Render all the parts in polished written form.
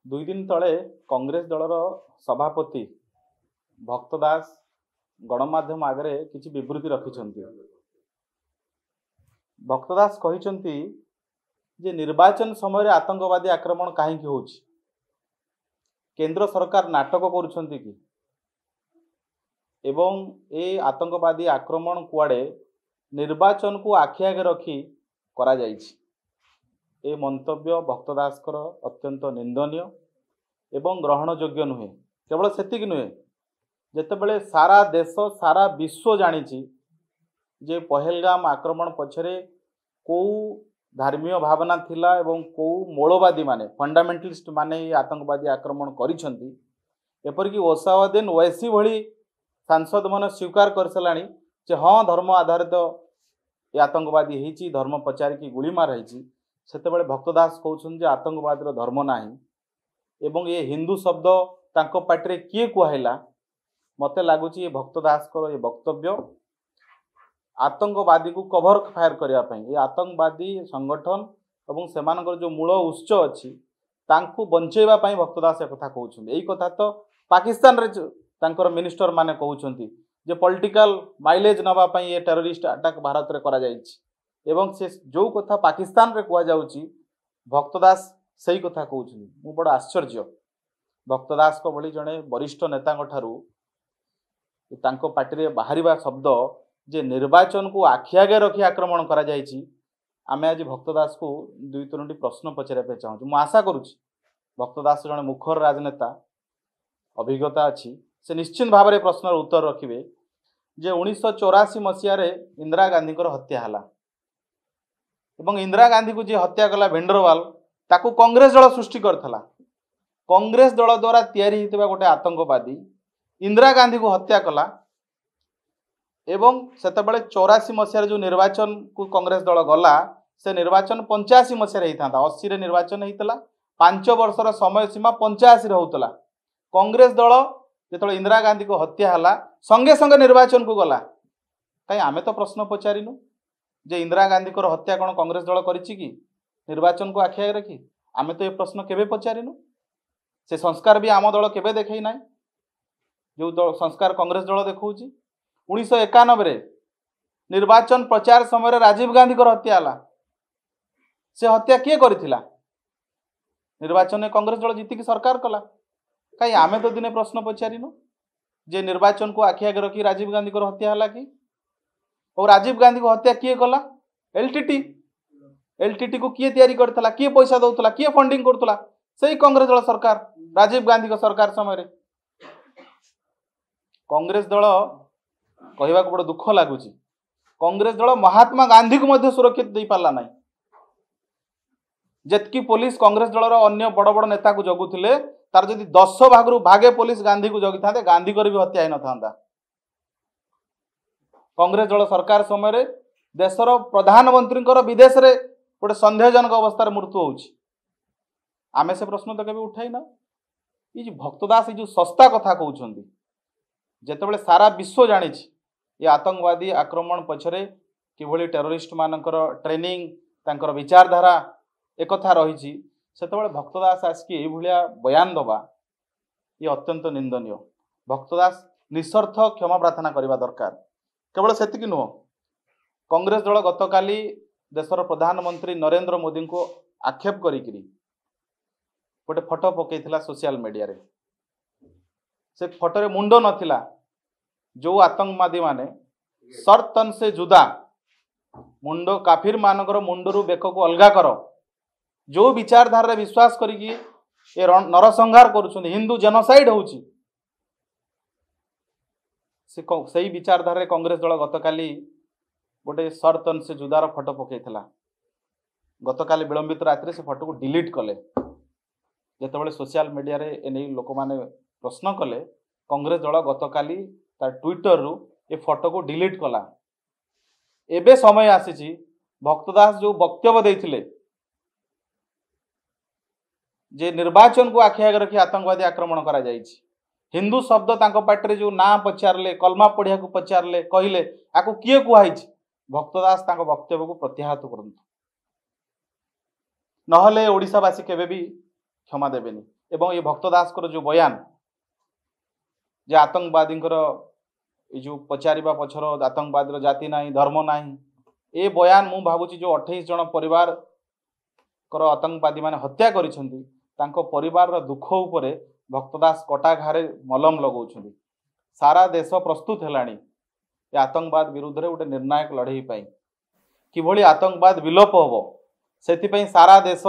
दुई दिन तले कांग्रेस दलर सभापति भक्त दास गणमाध्यम आगे किसी विवृत्ति रखिंट। भक्त दास कहते जे निर्वाचन समय आतंकवादी आक्रमण कहीं हो केंद्र सरकार नाटक करुछंती कि एवं ए आतंकवादी आक्रमण कुआड़े निर्वाचन को आखि आगे रखी करा जाइछि। ए मंतव्य भक्त दासकर अत्यंत निंदनीय एवं ग्रहणयोग्य नुहे। केवल सेतिक नुहे, जेतेबेले सारा देश सारा विश्व जानिछि जे पहलगाम आक्रमण पछरे को धार्मिक भावना थिला एवं को मौलवादी माने फंडामेंटलिस्ट माने आतंकवादी आक्रमण करिसंती। एपरिक ओसावादीन वैसी भली सांसद मन स्वीकार कर सलानी जे हाँ धर्म आधारित आतंकवादी होती, धर्म पचारिकी गुली मार होती। सेतेबेले भक्त दास कहउछन जे आतंकवादी धर्म नाही एवं ये हिंदू शब्द तांको पाटिरे किए कुहाइला। मते लागुची ये भक्त दास को ये वक्तव्य आतंकवादी को कभर फायर करने पाई, ये आतंकवादी संगठन एवं सेमानकर जो मूल उत्स अच्छी तांको बंचेबा पाई भक्त दास एक कथा कहउछन। एई कथा तो पाकिस्तान रे तांकर मिनिस्टर माने कहउछंती जे पॉलिटिकल माइलेज नबा पाई ये टेररिस्ट अटैक भारत रे करा जाइछि एवं से जो कथा पाकिस्तान रे कुआ जाउछि भक्त दास सही कथा कहउछन। मु बड़ आश्चर्य भक्त दास को भली जने वरिष्ठ नेता ठारू तांको पार्टी रे बाहरिबा शब्द जे निर्वाचन को आखि आगे रखी आक्रमण करा जाइछि। आमे आज भक्त दास को दुई तीनोटी प्रश्न पचारे पे चाहूँ। मु आशा करुछि भक्त दास जने मुखर राजनेता अभिज्ञता अच्छी, से निश्चित भाव में प्रश्न उत्तर रखिए जे 1984 मसीह इंदिरा गांधी हत्या हला एवं इंदिरा गांधी को जी हत्या कला भेंडरवाल ताकू कांग्रेस दल सृष्टि करथला। कांग्रेस दल द्वारा तैयारी होता गोटे आतंकवादी इंदिरा गांधी को हत्या कला एवं सेतबेले 84 मसीह जो निर्वाचन को कांग्रेस दल गला से निर्वाचन 85 मसीह होता 80 रे निर्वाचन होता 5 वर्षर समय सीमा 85 रे होतला। कांग्रेस दल जो इंदिरा गांधी को हत्या हला संगे संगे निर्वाचन को गला। कहीं आमे तो प्रश्न पचारिनु जे इंदिरा गांधी को हत्या कौन कांग्रेस दल करिछि कि निर्वाचन को आखि आगे रखी? आमे तो ये प्रश्न केबे पचारिनु। से संस्कार भी आम दल केबे देखई ना जो दल संस्कार कांग्रेस दल देखौछि। 1991 निर्वाचन प्रचार समय राजीव गांधी को हत्या हला। से हत्या किए करिथिला? निर्वाचन में कांग्रेस दल जीतिकी सरकार कला। कहीं आमे तो दिने प्रश्न पचारिनु जे निर्वाचन को आखि आगे रखी राजीव गांधी को हत्या हला कि? और राजीव गांधी को हत्या किए कला? एलटीटी को किए तैयारी करथला, किए पैसा दउथला, किए फंडिंग करथला? सही कांग्रेस दल सरकार, राजीव गांधी को सरकार समय रे। कांग्रेस दल कहवा बड़ दुख लगुच, कांग्रेस दल महात्मा गांधी को मध्य सुरक्षित दे पाला नहीं। जेतकी पुलिस कांग्रेस दलर अन्य बड़ बड़ नेता को जगुथिले तार जदि 10 भागरु भागे पुलिस गांधी को जगी था गांधी को भी हत्या न था। कांग्रेस दल सरकार समय देशर प्रधानमंत्री विदेश रे गोटे संदेहजनक अवस्था मृत्यु होउछि। आमे से प्रश्न तो केबे उठाई ना। ये भक्त दास जो सस्ता कथा कहउछंती जेतेबेले सारा विश्व जानिछि ये आतंकवादी आक्रमण पछरे किभली टेररिस्ट मानकर ट्रेनिंग तांकर विचारधारा एक कथा रही सेतेबेले भक्त दास आसिक ये बयान दबा ये अत्यंत निंदनीय। भक्त दास निस्वार्थ क्षमा प्रार्थना करने दरकार। केवल सेतिक नुह, कांग्रेस दल गतकाली देशर प्रधानमंत्री नरेंद्र मोदी को आक्षेप करिकरी गोटे फोटो पकईला सोशल मीडिया रे। से फोटो रे मुंड नथिला। जो आतंकवादी माने सर्तन से जुदा मुंड काफिर मानकर मुंडरू बेक को अलगा कर जो विचारधारा विश्वास करिकी ये नरसंहार करुछन, हिंदू जेनोसाइड होउछि। से विचारधारा कांग्रेस दल गतकाली गोटे सर्तन से जुदार फोटो पकईला। गतकाली विलंबित रात्रि से फोटो को डिलीट कले। जेतेबेले सोशल मीडिया रे एने लोक माने प्रश्न कले कांग्रेस दल गतकाली तार ट्विटर रु ए फोटो को डिलीट कला। एबे समय आसीछि भक्त दास जो वक्तव्य देथिले जे निर्वाचन को आखि आगे रखी आतंकवादी आक्रमण करा जाइछि, हिंदू शब्द तांको पाटरे जो ना पचारले कलमा पढ़िया को पचारले कहले आको किए कुहाइछि, भक्त दास तांको वक्तव्य को प्रत्याहत करंतु नहले ओडिशावासी केबे भी क्षमा देबेनी। एवं ये भक्त दास जो बयान जे आतंकवादी जो पचारिबा पछर आतंकवादी जाति ना धर्म ना ए बयान मु भावुची जो 28 जन परिवार कर आतंकवादी माने हत्या करिसेंती तांको परिवार दुख उपरे भक्तदास कटा घारे मलम लगाउछंती। सारा देश प्रस्तुत हेलानी ए आतंकवाद विरुद्ध रे गोटे निर्णायक लड़ाई पाई किभली आतंकवाद विलोप होबो सेति सारा देश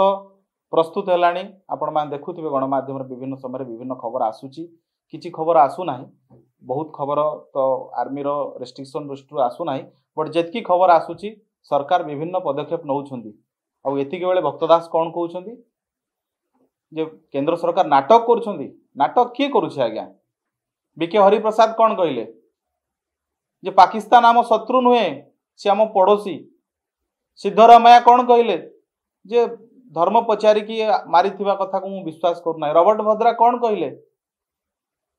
प्रस्तुत हेलानी। आपण मान देखुथिबे गणमाध्यम विभिन्न समय विभिन्न खबर आसुची किछि खबर आसु नाही बहुत खबर तो आर्मी रो रेस्ट्रिक्शन दृष्टि आसु नाही बट जेतकी खबर आसुची सरकार विभिन्न पदक्षेप नउछंती। आ एतिके बेले भक्तदास कोन कहउछंती जे केंद्र सरकार नाटक करूछंती। नाटक किए करूछ आज्ञा बीके हरिप्रसाद कौन कहले जे पाकिस्तान आम शत्रु नुहे सी आम पड़ोसी। सिद्धरामैया कौन कहले जे धर्म पचारिकी मारी कथा को मु विश्वास करूना। रॉबर्ट भद्रा कौन कहले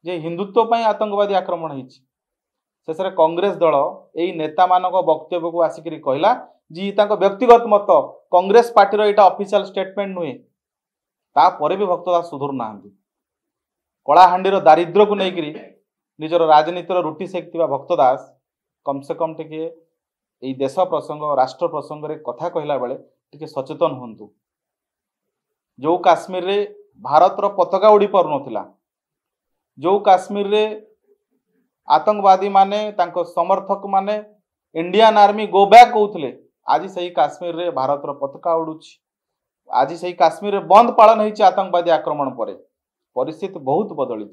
जे हिंदुत्व पई आतंकवादी आक्रमण होईछि। शेषे कांग्रेस दल एई नेता मानक वक्तव्य को आसिकरी कहला जी तांको व्यक्तिगत मत कांग्रेस पार्टी रो एटा ऑफिशियल स्टेटमेंट नुहे। ता परे भी भक्तदास सुधुर नाहंती। कलाहांडीर दारिद्र्य को लेकर निजर राजनीतिर रुटी सेकथिबा भक्तदास कम से कम टिके एई देश प्रसंग राष्ट्र प्रसंग रे कथा कहला बेले टिके सचेतन होंतु। जो काश्मीर रे भारत रो पताका उड़ी पर नथिला, जो काश्मीर रे आतंकवादी माने तांको समर्थक माने इंडियन आर्मी गो बैक कहउथले, आज सही काश्मीर रे भारत रो पताका उड़ुछि। आज सही काश्मीर रे बंद पालन होईछि आतंकवादी आक्रमण परे परिस्थिति बहुत बदली।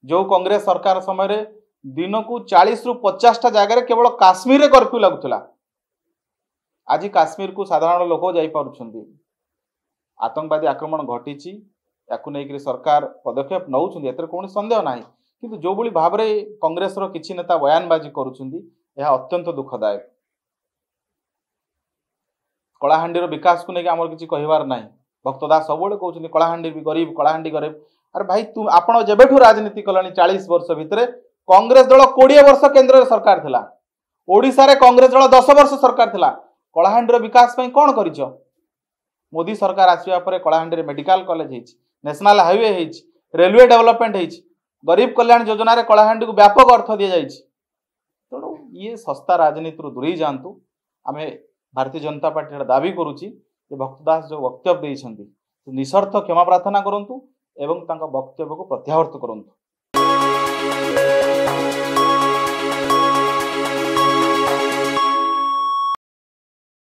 जो कांग्रेस सरकार समय दिन को 40 रु 50 जगह केवल काश्मीर कर्फ्यू लगुला, आज काश्मीर को साधारण लोक जाई पारुछंती। आतंकवादी आक्रमण घटी या सरकार पदक्षेप नौछंती एतर कोन संदेह नाही। किंतु जो बली भाव रे कांग्रेस रो किछि नेता बयानबाजी करूछंती यह अत्यंत दुखदायक। कलाहांडी रो विकास को लेके आमर किछि कहिवार नाही। भक्तदास सबले कहउछंती कलाहांडी भी गरीब, कलाहांडी गरीब। अरे भाई तुम आपण जेबेठु राजनीति कलानी 40 वर्ष भितरे कांग्रेस दल 20 वर्ष केंद्र सरकार थिला, ओडिसा रे कांग्रेस दल 10 वर्ष सरकार थिला। कलाहांडी रो विकास पई कोन करिछ? मोदी सरकार आसिया परे कलाहांडी रे मेडिकल कॉलेज हेछि, नेशनल हाईवे हेछि, रेलवे डेवलपमेंट हेछि, गरीब कल्याण योजना रे कलाहांडी को व्यापक अर्थ दिया जाइछि। तेणु ये सस्ता राजनीति रो दूरी जानतु। आमे भारतीय जनता पार्टी दाबी करूची जे भक्तदास जो वक्तव्य देइछंती निसर्थ क्षमा प्रार्थना करंतु एवं तांका वक्तव्य को प्रत्यावर्त करंतु।